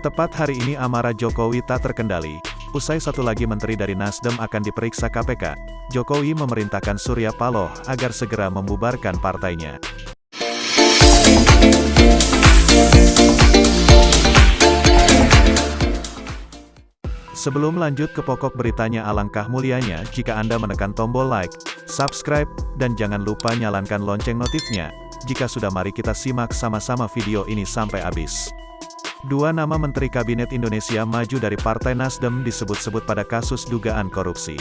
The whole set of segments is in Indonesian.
Tepat hari ini amarah Jokowi tak terkendali. Usai satu lagi menteri dari Nasdem akan diperiksa KPK, Jokowi memerintahkan Surya Paloh agar segera membubarkan partainya. Sebelum lanjut ke pokok beritanya, alangkah mulianya jika Anda menekan tombol like, subscribe, dan jangan lupa nyalakan lonceng notifnya. Jika sudah, mari kita simak sama-sama video ini sampai habis. Dua nama Menteri Kabinet Indonesia Maju dari Partai Nasdem disebut-sebut pada kasus dugaan korupsi.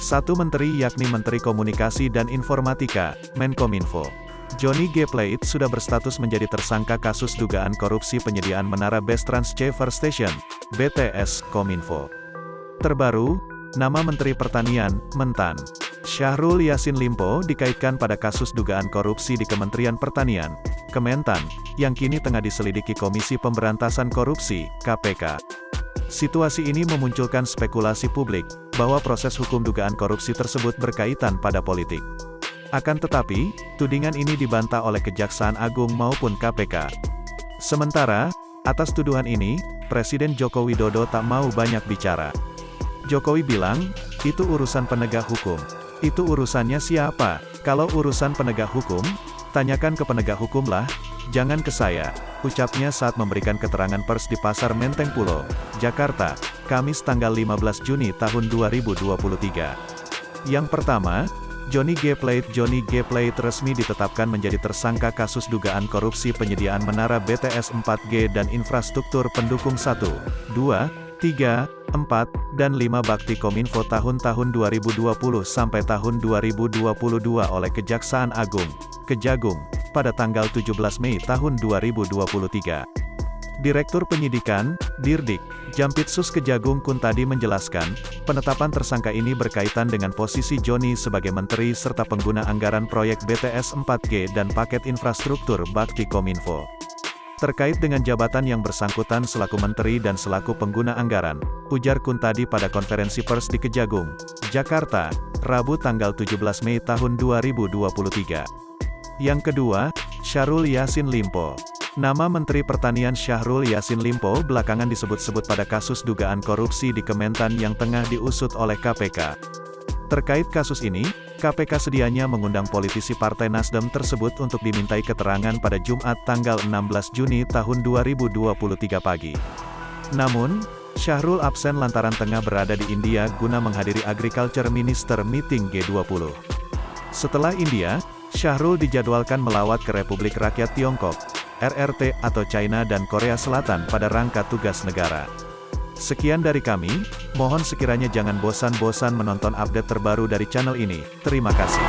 Satu menteri yakni Menteri Komunikasi dan Informatika, Menkominfo. Johnny G. Plate sudah berstatus menjadi tersangka kasus dugaan korupsi penyediaan menara Base Transceiver Station, BTS, Kominfo. Terbaru, nama Menteri Pertanian, Mentan, Syahrul Yassin Limpo dikaitkan pada kasus dugaan korupsi di Kementerian Pertanian, Kementan, yang kini tengah diselidiki Komisi Pemberantasan Korupsi, KPK. Situasi ini memunculkan spekulasi publik, bahwa proses hukum dugaan korupsi tersebut berkaitan pada politik. Akan tetapi, tudingan ini dibantah oleh Kejaksaan Agung maupun KPK. Sementara, atas tuduhan ini, Presiden Joko Widodo tak mau banyak bicara. Jokowi bilang, itu urusan penegak hukum. Itu urusannya siapa? Kalau urusan penegak hukum, tanyakan ke penegak hukum lah, jangan ke saya, ucapnya saat memberikan keterangan pers di Pasar Menteng Pulo, Jakarta, Kamis tanggal 15 Juni tahun 2023. Yang pertama, Johnny G. Plate resmi ditetapkan menjadi tersangka kasus dugaan korupsi penyediaan menara BTS 4G dan infrastruktur pendukung 1, 2, 3, 4, dan 5 bakti Kominfo tahun-tahun 2020 sampai tahun 2022 oleh Kejaksaan Agung, Kejagung, pada tanggal 17 Mei tahun 2023. Direktur Penyidikan, Dirdik, Jampitsus Kejagung Kuntadi menjelaskan, penetapan tersangka ini berkaitan dengan posisi Johnny sebagai menteri serta pengguna anggaran proyek BTS 4G dan paket infrastruktur bakti Kominfo. Terkait dengan jabatan yang bersangkutan selaku menteri dan selaku pengguna anggaran, ujar Kuntadi pada konferensi pers di Kejagung, Jakarta, Rabu tanggal 17 Mei tahun 2023. Yang kedua, Syahrul Yassin Limpo. Nama Menteri Pertanian Syahrul Yassin Limpo belakangan disebut-sebut pada kasus dugaan korupsi di Kementan yang tengah diusut oleh KPK. Terkait kasus ini, KPK sedianya mengundang politisi Partai Nasdem tersebut untuk dimintai keterangan pada Jumat tanggal 16 Juni tahun 2023 pagi. Namun, Syahrul absen lantaran tengah berada di India guna menghadiri Agriculture Minister Meeting G20. Setelah India, Syahrul dijadwalkan melawat ke Republik Rakyat Tiongkok, RRT atau China dan Korea Selatan pada rangka tugas negara. Sekian dari kami, mohon sekiranya jangan bosan-bosan menonton update terbaru dari channel ini. Terima kasih.